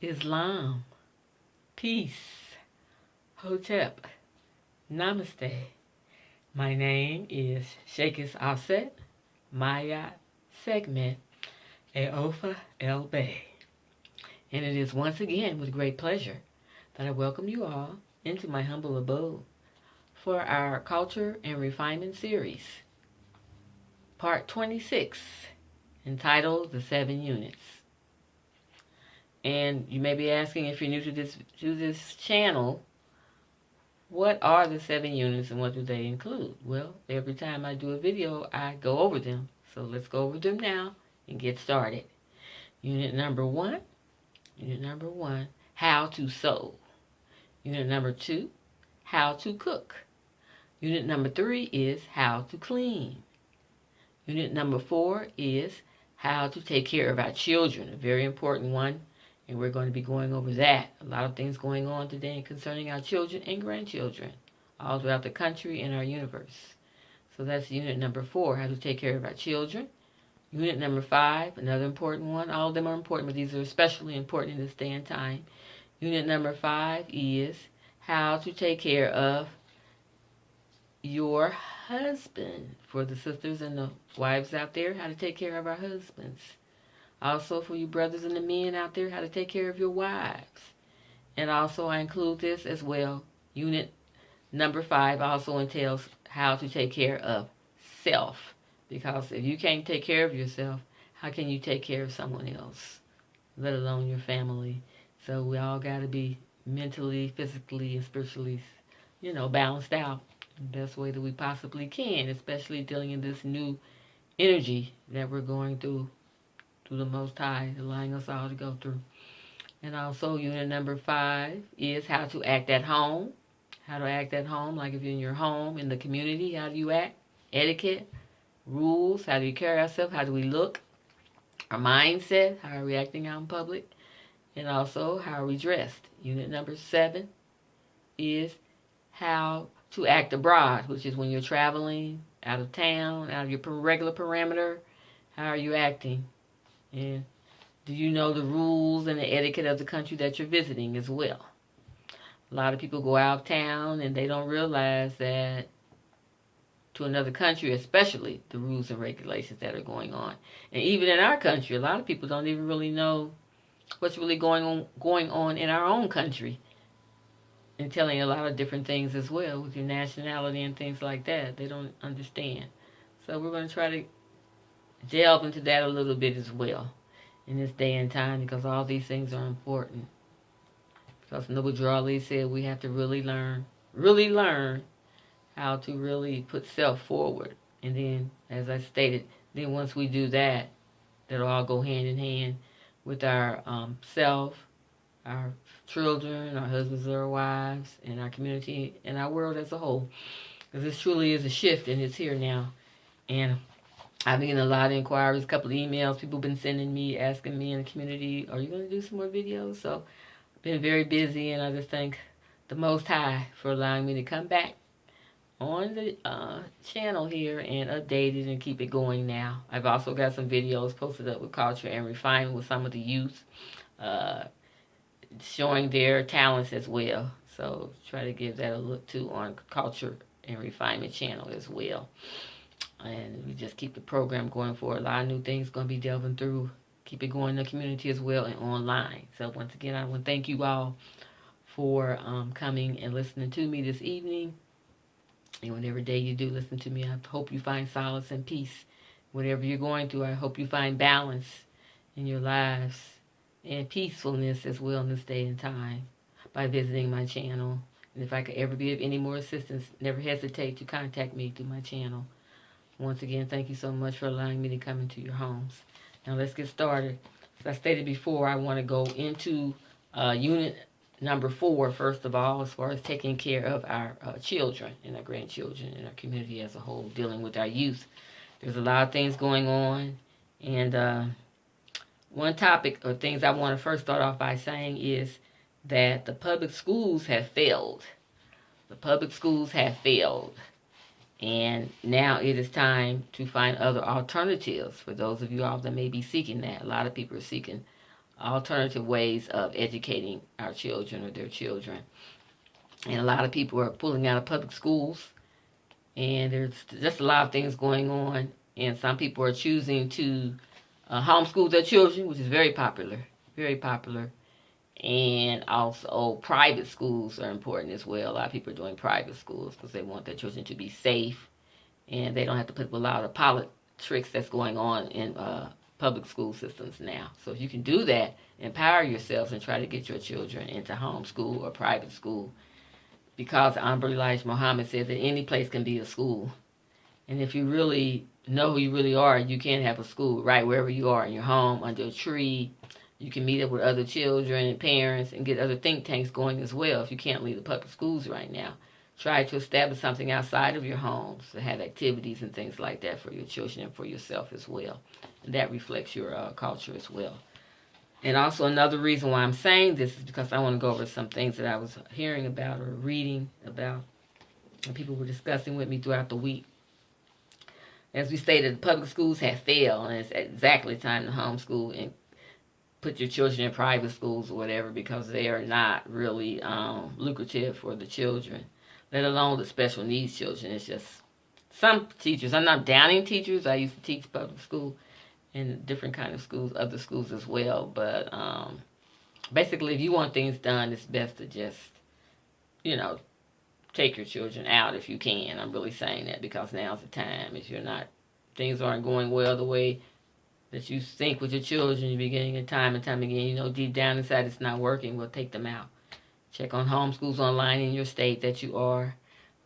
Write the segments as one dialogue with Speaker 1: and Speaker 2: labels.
Speaker 1: Islam, peace, Hotep, Namaste. My name is Shakis Offset, Maya Segment, Eofa El Bay. And it is once again with great pleasure that I welcome you all into my humble abode for our Culture and Refinement series, Part 26, entitled The 7 Units. And you may be asking, if you're new to this channel, what are the 7 units and what do they include? Well, every time I do a video, I go over them. So let's go over them now and get started. Unit number one, how to sew. Unit number 2, how to cook. Unit number 3 is how to clean. Unit number 4 is how to take care of our children, a very important one. And we're going to be going over that. A lot of things going on today concerning our children and grandchildren all throughout the country and our universe. So that's unit number 4, how to take care of our children. Unit number 5, another important one. All of them are important, but these are especially important in this day and time. Unit number 5 is how to take care of your husband. For the sisters and the wives out there, how to take care of our husbands. Also, for you brothers and the men out there, how to take care of your wives. And also, I include this as well. Unit number 5 also entails how to take care of self. Because if you can't take care of yourself, how can you take care of someone else, let alone your family? So we all got to be mentally, physically, and spiritually, balanced out the best way that we possibly can, especially dealing in this new energy that we're going through the Most High, allowing us all to go through. And also, unit number 5 is how to act at home. How to act at home, like if you're in your home, in the community, how do you act? Etiquette, rules, how do we carry ourselves, how do we look? Our mindset, how are we acting out in public? And also, how are we dressed? Unit number 7 is how to act abroad, which is when you're traveling out of town, out of your regular parameter. How are you acting? And do you know the rules and the etiquette of the country that you're visiting as well? A lot of people go out of town and they don't realize that to another country, especially the rules and regulations that are going on. And even in our country, a lot of people don't even really know what's really going on in our own country. And telling a lot of different things as well with your nationality and things like that. They don't understand. So we're going to try to delve into that a little bit as well in this day and time, because all these things are important. Because Noble Drawley said we have to really learn how to really put self forward. And then, as I stated, then once we do that, that'll all go hand in hand with our self, our children, our husbands or our wives, and our community, and our world as a whole. Because this truly is a shift, and it's here now. And I've been getting a lot of inquiries, a couple of emails. People have been sending me, asking me in the community, are you going to do some more videos? So I've been very busy, and I just thank the Most High for allowing me to come back on the channel here and update it and keep it going now. I've also got some videos posted up with Culture and Refinement with some of the youth, showing their talents as well. So try to give that a look too on Culture and Refinement channel as well. And we just keep the program going for a lot of new things going to be delving through. Keep it going in the community as well and online. So once again, I want to thank you all for coming and listening to me this evening. And whatever day you do listen to me, I hope you find solace and peace. Whatever you're going through, I hope you find balance in your lives and peacefulness as well in this day and time by visiting my channel. And if I could ever be of any more assistance, never hesitate to contact me through my channel. Once again, thank you so much for allowing me to come into your homes. Now let's get started. As I stated before, I want to go into unit number 4, first of all, as far as taking care of our children and our grandchildren and our community as a whole, dealing with our youth. There's a lot of things going on, and one topic or things I want to first start off by saying is that the public schools have failed. The public schools have failed. And now it is time to find other alternatives for those of you all that may be seeking that. A lot of people are seeking alternative ways of educating our children or their children. And a lot of people are pulling out of public schools, and there's just a lot of things going on. And some people are choosing to homeschool their children, which is very popular, very popular. And also, private schools are important as well. A lot of people are doing private schools because they want their children to be safe, and they don't have to put up with a lot of politics that's going on in public school systems now. So if you can do that, empower yourselves and try to get your children into homeschool or private school, because Elijah Muhammad said that any place can be a school. And if you really know who you really are, you can have a school right wherever you are, in your home, under a tree. You can meet up with other children and parents and get other think tanks going as well if you can't leave the public schools right now. Try to establish something outside of your homes to have activities and things like that for your children and for yourself as well. And that reflects your culture as well. And also another reason why I'm saying this is because I want to go over some things that I was hearing about or reading about, and people were discussing with me throughout the week. As we stated, the public schools have failed, and it's exactly time to homeschool and put your children in private schools or whatever, because they are not really lucrative for the children, let alone the special needs children. It's just some teachers. I'm not downing teachers. I used to teach public school and different kind of schools, other schools as well. But basically, if you want things done, it's best to just, take your children out if you can. I'm really saying that because now's the time. If things aren't going well the way that you think with your children, you're beginning it time and time again, deep down inside it's not working, well, take them out. Check on homeschools online in your state that you are,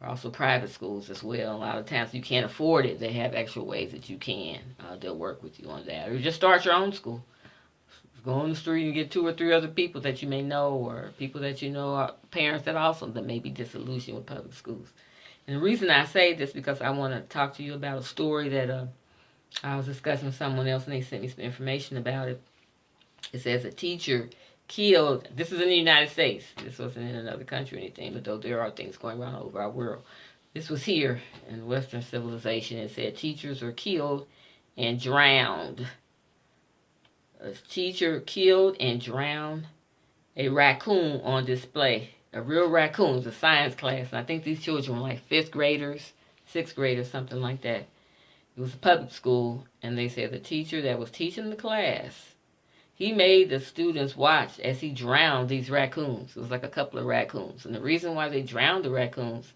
Speaker 1: or also private schools as well. A lot of times you can't afford it. They have extra ways that you can. They'll work with you on that. Or just start your own school. Go on the street and get 2 or 3 other people that you may know, or people that you know are parents that may be disillusioned with public schools. And the reason I say this because I want to talk to you about a story that I was discussing with someone else, and they sent me some information about it. It says a teacher killed, this is in the United States, this wasn't in another country or anything, but though there are things going on over our world. This was here in Western civilization. It said teachers are killed and drowned. A teacher killed and drowned a raccoon on display. A real raccoon. It was a science class, and I think these children were like 5th graders, 6th graders, something like that. It was a public school, and they said the teacher that was teaching the class, he made the students watch as he drowned these raccoons. It was like a couple of raccoons. And the reason why they drowned the raccoons,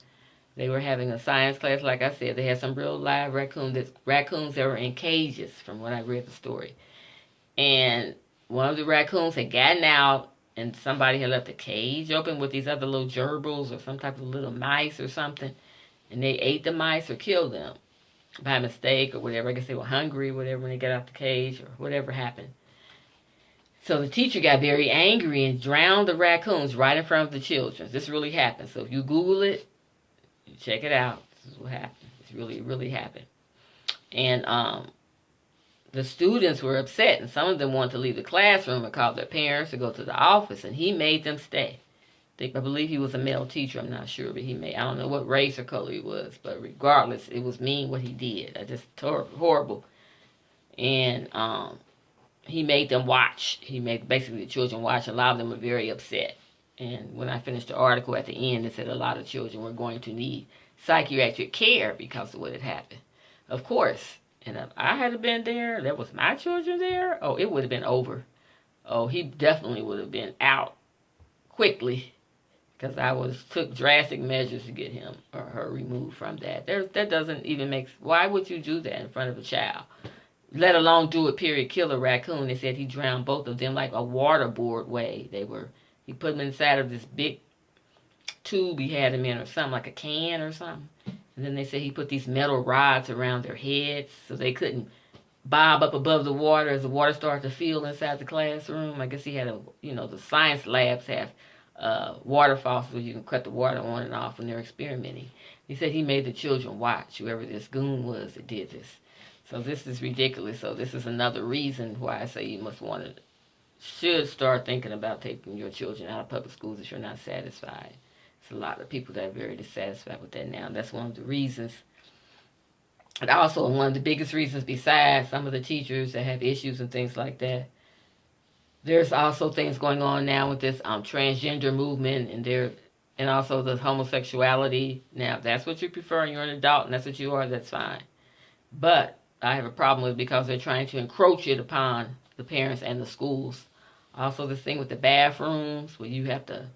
Speaker 1: they were having a science class, like I said. They had some real live raccoons that were in cages, from what I read the story. And one of the raccoons had gotten out, and somebody had left the cage open with these other little gerbils or some type of little mice or something. And they ate the mice or killed them by mistake or whatever. I guess they were hungry or whatever when they got out the cage or whatever happened. So the teacher got very angry and drowned the raccoons right in front of the children. This really happened. So if you Google it, you check it out. This is what happened. It's really, really happened. And the students were upset, and some of them wanted to leave the classroom and call their parents to go to the office, and he made them stay. I believe he was a male teacher, I'm not sure, but I don't know what race or color he was, but regardless, it was mean what he did. Just horrible. And he made them watch. He made basically the children watch. A lot of them were very upset. And when I finished the article at the end, it said a lot of children were going to need psychiatric care because of what had happened. Of course. And if I had been there was my children there, it would have been over. He definitely would have been out quickly, because I took drastic measures to get him or her removed from that. That doesn't even make. Why would you do that in front of a child? Let alone do it, period, kill a raccoon. They said he drowned both of them like a waterboard way. He put them inside of this big tube he had them in, or something, like a can or something. And then they said he put these metal rods around their heads so they couldn't bob up above the water as the water started to fill inside the classroom. I guess he had the science labs have water faucets where you can cut the water on and off when they're experimenting. He said he made the children watch, whoever this goon was that did this. So this is ridiculous. So this is another reason why I say you should start thinking about taking your children out of public schools if you're not satisfied. There's a lot of people that are very dissatisfied with that now. That's one of the reasons. And also one of the biggest reasons, besides some of the teachers that have issues and things like that, There's also things going on now with this transgender movement, and also the homosexuality. Now, if that's what you prefer and you're an adult and that's what you are, that's fine. But I have a problem with it because they're trying to encroach it upon the parents and the schools. Also, this thing with the bathrooms where you have to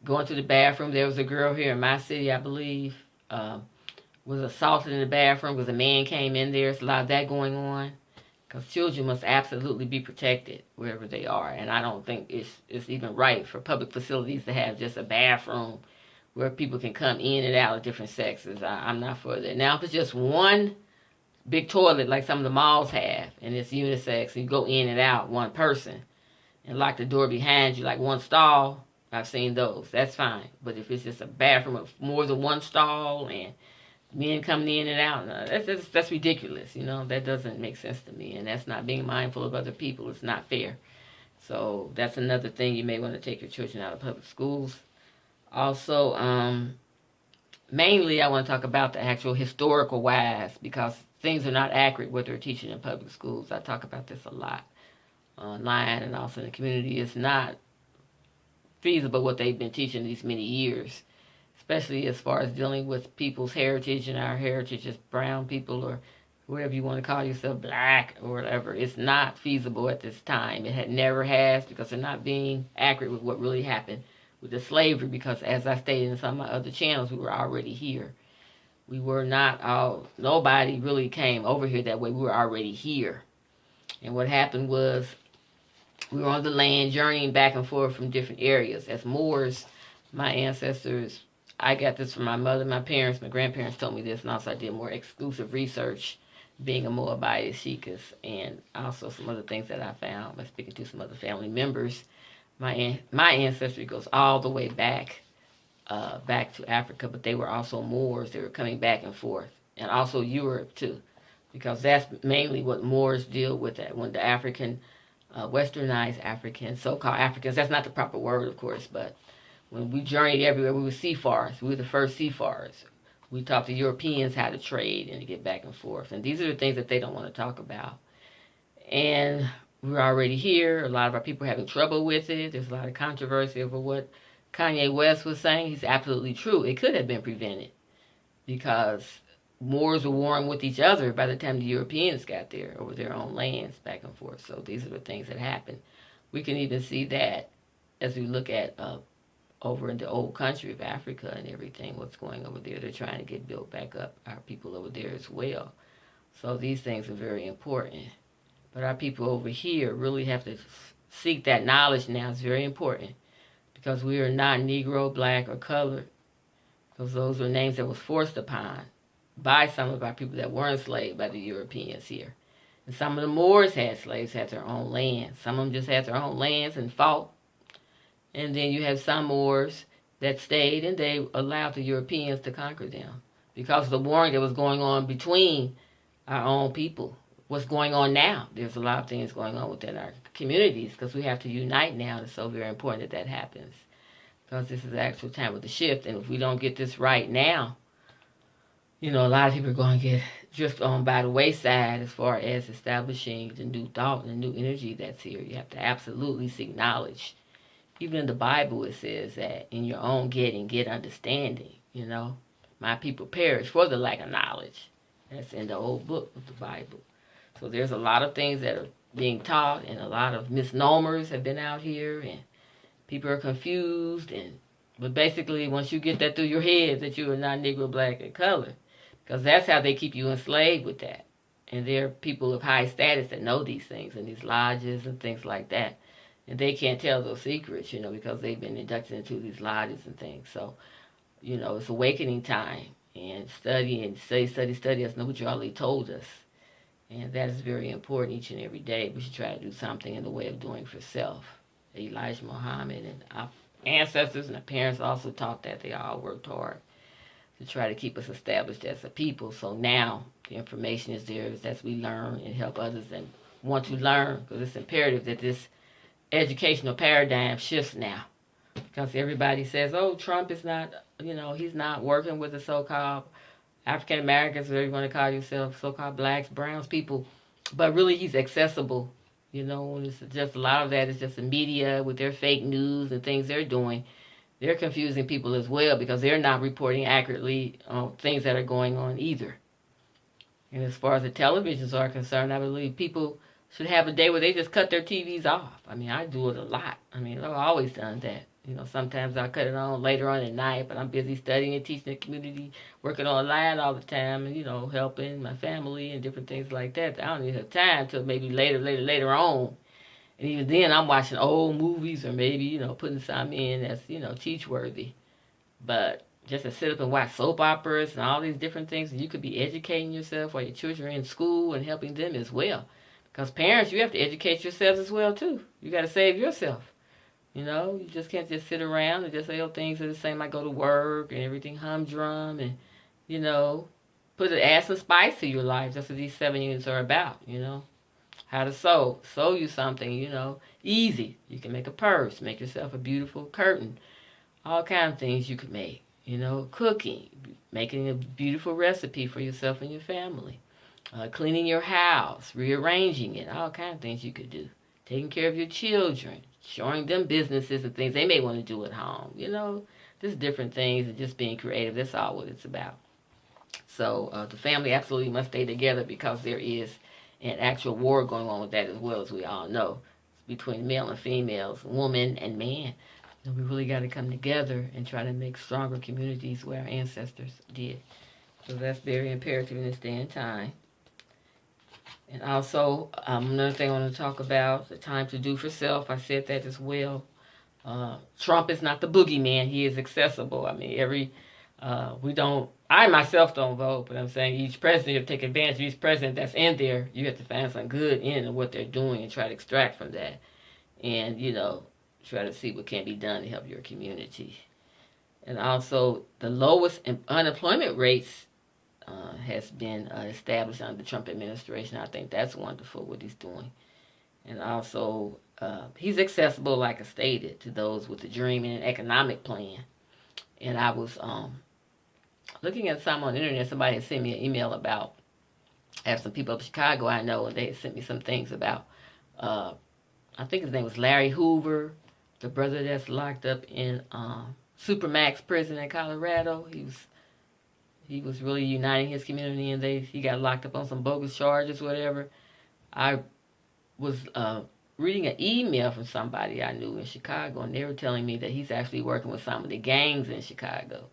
Speaker 1: go into the bathroom. There was a girl here in my city, I believe, was assaulted in the bathroom because a man came in there. There's a lot of that going on because children must absolutely be protected wherever they are. And I don't think it's even right for public facilities to have just a bathroom where people can come in and out of different sexes. I'm not for that. Now, if it's just one big toilet like some of the malls have, and it's unisex, and you go in and out, one person, and lock the door behind you like one stall, I've seen those. That's fine. But if it's just a bathroom with more than one stall and men coming in and out, no, that's ridiculous. That doesn't make sense to me, and that's not being mindful of other people. It's not fair. So that's another thing. You may want to take your children out of public schools. Also, mainly I want to talk about the actual historical wise, because things are not accurate what they're teaching in public schools. I talk about this a lot online and also in the community. It's not feasible what they've been teaching these many years, especially as far as dealing with people's heritage, and our heritage as brown people, or whatever you want to call yourself, black or whatever. It's not feasible at this time. It never has, because they're not being accurate with what really happened with the slavery, because as I stated in some of my other channels, we were already here. We were not nobody really came over here that way. We were already here. And what happened was we were on the land journeying back and forth from different areas. As Moors, my ancestors, I got this from my mother, my parents, my grandparents told me this, and also I did more exclusive research being a Moabite Shikas, and also some other things that I found by speaking to some other family members. My ancestry goes all the way back to Africa, but they were also Moors. They were coming back and forth, and also Europe too, because that's mainly what Moors deal with. That when the African, westernized Africans, so-called Africans, that's not the proper word, of course, but when we journeyed everywhere, we were seafarers. We were the first seafarers. We taught the Europeans how to trade and to get back and forth, and these are the things that they don't want to talk about. And we're already here. A lot of our people are having trouble with it. There's a lot of controversy over what Kanye West was saying. He's absolutely true. It could have been prevented, because Moors were warring with each other by the time the Europeans got there over their own lands back and forth. So these are the things that happened. We can even see that as we look at over in the old country of Africa and everything, what's going over there. They're trying to get built back up, our people over there as well. So these things are very important. But our people over here really have to seek that knowledge now. It's very important, because we are not Negro, black, or colored, because those were names that was forced upon by some of our people that were enslaved by the Europeans here. And some of the Moors had slaves, had their own lands. Some of them just had their own lands and fought. And then you have some Moors that stayed, and they allowed the Europeans to conquer them, because of the warring that was going on between our own people. What's going on now? There's a lot of things going on within our communities, because we have to unite now. It's so very important that that happens, because this is the actual time of the shift. And if we don't get this right now, a lot of people are going to get drift on by the wayside as far as establishing the new thought and the new energy that's here. You have to absolutely seek knowledge. Even in the Bible, it says that in your own getting, get understanding. My people perish for the lack of knowledge. That's in the old book of the Bible. So there's a lot of things that are being taught, and a lot of misnomers have been out here, and people are confused. But basically, once you get that through your head that you are not Negro, black, and colored, because that's how they keep you enslaved with that. And there are people of high status that know these things, and these lodges and things like that. And they can't tell those secrets, because they've been inducted into these lodges and things. So, it's awakening time, and study and study. That's what you already told us. And that is very important each and every day. We should try to do something in the way of doing for self. Elijah Muhammad and our ancestors and our parents also taught that. They all worked hard to try to keep us established as a people. So now the information is there as we learn and help others and want to learn, because it's imperative that this educational paradigm shifts now. Because everybody says, oh, Trump is not, he's not working with the so-called African Americans, whatever you want to call yourself, so-called blacks, browns, people. But really, he's accessible You know, it's just a lot of that is just the media with their fake news and things they're doing. They're confusing people as well because they're not reporting accurately on things that are going on either. And as far as the televisions are concerned, I believe people should have a day where they just cut their TVs off. I mean, I do it a lot. I mean, I've always done that. You know, sometimes I cut it on later on at night, but I'm busy studying and teaching the community, working online all the time, and, you know, helping my family and different things like that. I don't even have time till maybe later on. And even then, I'm watching old movies or maybe, you know, putting something in that's, you know, teach-worthy. But just to sit up and watch soap operas and all these different things, and you could be educating yourself while your children are in school and helping them as well. Because parents, you have to educate yourselves as well, too. You got to save yourself. You know, you just can't just sit around and just say, oh, things are the same. I go to work and everything humdrum and, you know, add some spice to your life. That's what these 7 units are about, you know. How to sew you something, you know, easy. You can make a purse, make yourself a beautiful curtain. All kinds of things you could make, you know, cooking, making a beautiful recipe for yourself and your family, cleaning your house, rearranging it, all kinds of things you could do. Taking care of your children, showing them businesses and things they may want to do at home, you know, just different things and just being creative. That's all what it's about. So the family absolutely must stay together because there is an actual war going on with that as well, as we all know. It's between male and females, woman and man. And we really got to come together and try to make stronger communities where our ancestors did. So that's very imperative in this day and time. And also, another thing I want to talk about, the time to do for self. I said that as well. Trump is not the boogeyman. He is accessible. I mean, I myself don't vote, but I'm saying each president, you have to take advantage of each president that's in there. You have to find some good in what they're doing and try to extract from that. And, you know, try to see what can be done to help your community. And also, the lowest unemployment rates has been established under the Trump administration. I think that's wonderful what he's doing. And also, he's accessible, like I stated, to those with a dream and an economic plan. And I was looking at some on the internet. Somebody had sent me an email about, I have some people up in Chicago I know, and they had sent me some things about, I think his name was Larry Hoover, the brother that's locked up in Supermax prison in Colorado. He was really uniting his community, and he got locked up on some bogus charges, whatever. I was reading an email from somebody I knew in Chicago, and they were telling me that he's actually working with some of the gangs in Chicago.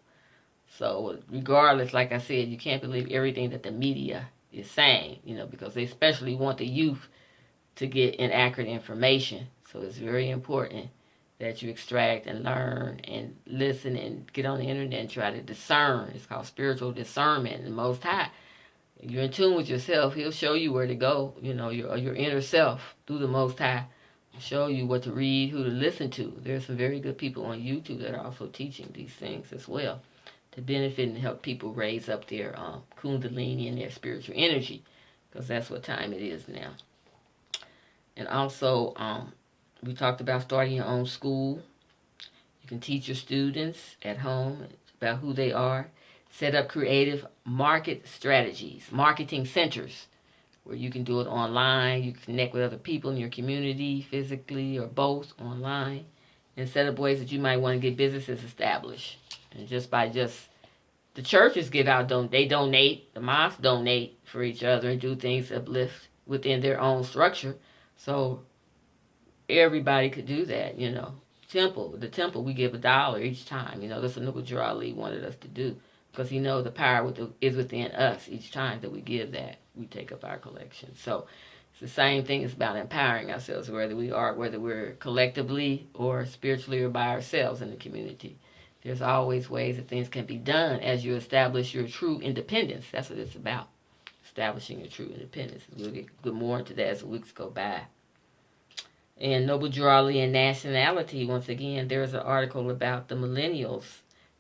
Speaker 1: So regardless, like I said, you can't believe everything that the media is saying, you know, because they especially want the youth to get inaccurate information. So it's very important that you extract and learn and listen and get on the internet and try to discern. It's called spiritual discernment. And Most High, if you're in tune with yourself, He'll show you where to go, you know, your inner self through the Most High. He'll show you what to read, who to listen to. There's some very good people on YouTube that are also teaching these things as well to benefit and help people raise up their kundalini and their spiritual energy, because that's what time it is now. And also, we talked about starting your own school. You can teach your students at home about who they are. Set up creative marketing centers, where you can do it online. You can connect with other people in your community, physically or both, online. And set up ways that you might want to get businesses established. And the churches give out, they donate, the mosques donate for each other and do things to uplift within their own structure. So everybody could do that, you know. The temple, we give $1 each time. You know, that's what Nubu Ali wanted us to do, because he knows the power is within us each time that we give that. We take up our collection. So it's the same thing. It's about empowering ourselves, whether we're collectively or spiritually or by ourselves in the community. There's always ways that things can be done as you establish your true independence. That's what it's about, establishing your true independence. We'll get more into that as the weeks go by. And Noble Drawley and nationality, once again, there's an article about the millennials.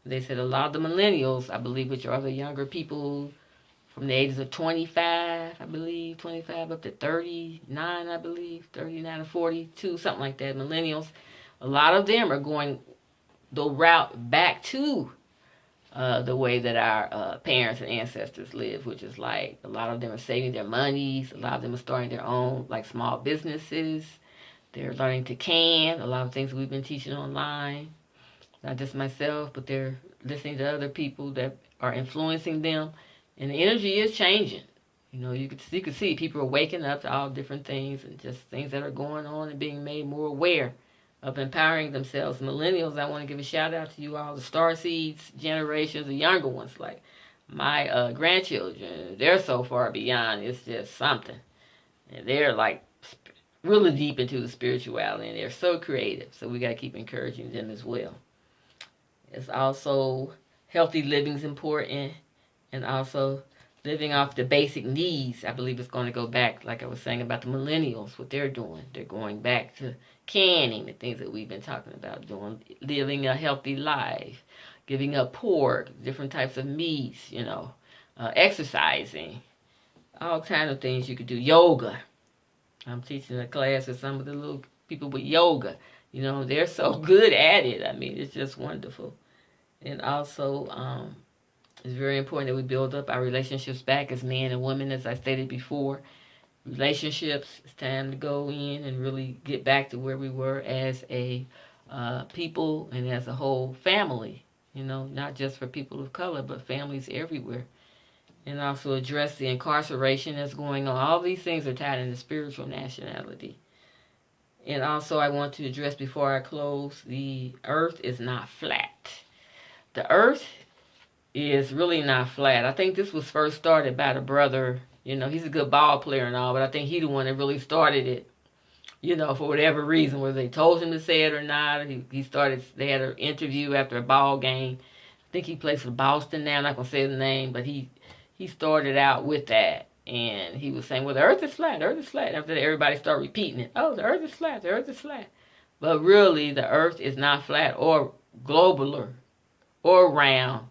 Speaker 1: They said a lot of the millennials, I believe, which are the younger people from the ages of 25, I believe, 25 up to 39, I believe, 39 to 42, something like that, millennials. A lot of them are going the route back to the way that our parents and ancestors lived, which is like a lot of them are saving their monies, a lot of them are starting their own like small businesses. They're learning to can, a lot of things we've been teaching online, not just myself, but they're listening to other people that are influencing them, and the energy is changing. You know, you could see people are waking up to all different things and just things that are going on and being made more aware of empowering themselves. Millennials, I want to give a shout out to you all, the star seeds generations, the younger ones, like my grandchildren. They're so far beyond. It's just something. And they're like really deep into the spirituality, and they're so creative. So we got to keep encouraging them as well. It's also healthy living is important, and also living off the basic needs. I believe it's going to go back, like I was saying about the millennials, what they're doing. They're going back to canning, the things that we've been talking about doing, living a healthy life, giving up pork, different types of meats, you know, exercising, all kinds of things you could do. Yoga. I'm teaching a class with some of the little people with yoga. You know, they're so good at it. I mean, it's just wonderful. And also, it's very important that we build up our relationships back as men and women, as I stated before. Relationships, it's time to go in and really get back to where we were as a people and as a whole family. You know, not just for people of color, but families everywhere. And also address the incarceration that's going on. All these things are tied into spiritual nationality. And also I want to address before I close, the earth is not flat. The earth is really not flat. I think this was first started by the brother. You know, he's a good ball player and all, but I think he's the one that really started it. You know, for whatever reason, whether they told him to say it or not. He started, they had an interview after a ball game. I think he plays for Boston now. I'm not going to say the name, but he started out with that. And he was saying, well, the earth is flat, the earth is flat. After that, everybody started repeating it. Oh, the earth is flat, the earth is flat. But really, the earth is not flat or globular or round.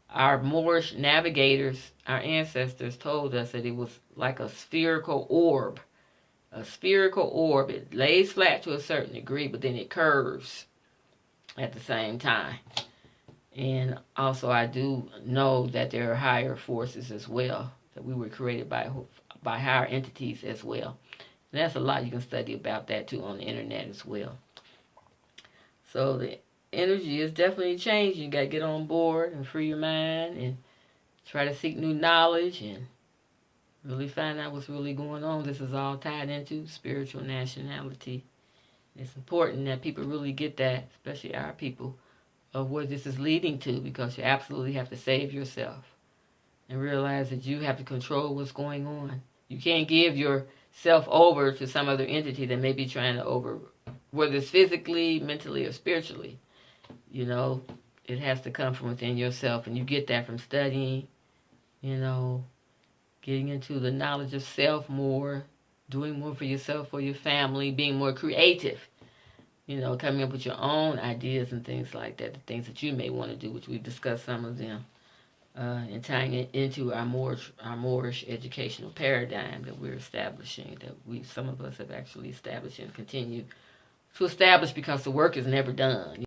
Speaker 1: Our Moorish navigators, our ancestors, told us that it was like a spherical orb. A spherical orb. It lays flat to a certain degree, but then it curves at the same time. And also I do know that there are higher forces as well, that we were created by higher entities as well. And that's a lot you can study about that too on the internet as well. So the energy is definitely changing. You got to get on board and free your mind and try to seek new knowledge and really find out what's really going on. This is all tied into spiritual nationality. It's important that people really get that, especially our people, of where this is leading to, because you absolutely have to save yourself and realize that you have to control what's going on. You can't give yourself over to some other entity that may be trying to whether it's physically, mentally, or spiritually. You know, it has to come from within yourself, and you get that from studying, you know, getting into the knowledge of self more, doing more for yourself, for your family, being more creative, you know, coming up with your own ideas and things like that, the things that you may want to do, which we've discussed some of them, and tying it into our Moorish educational paradigm that we're establishing, that some of us have actually established and continue to establish, because the work is never done.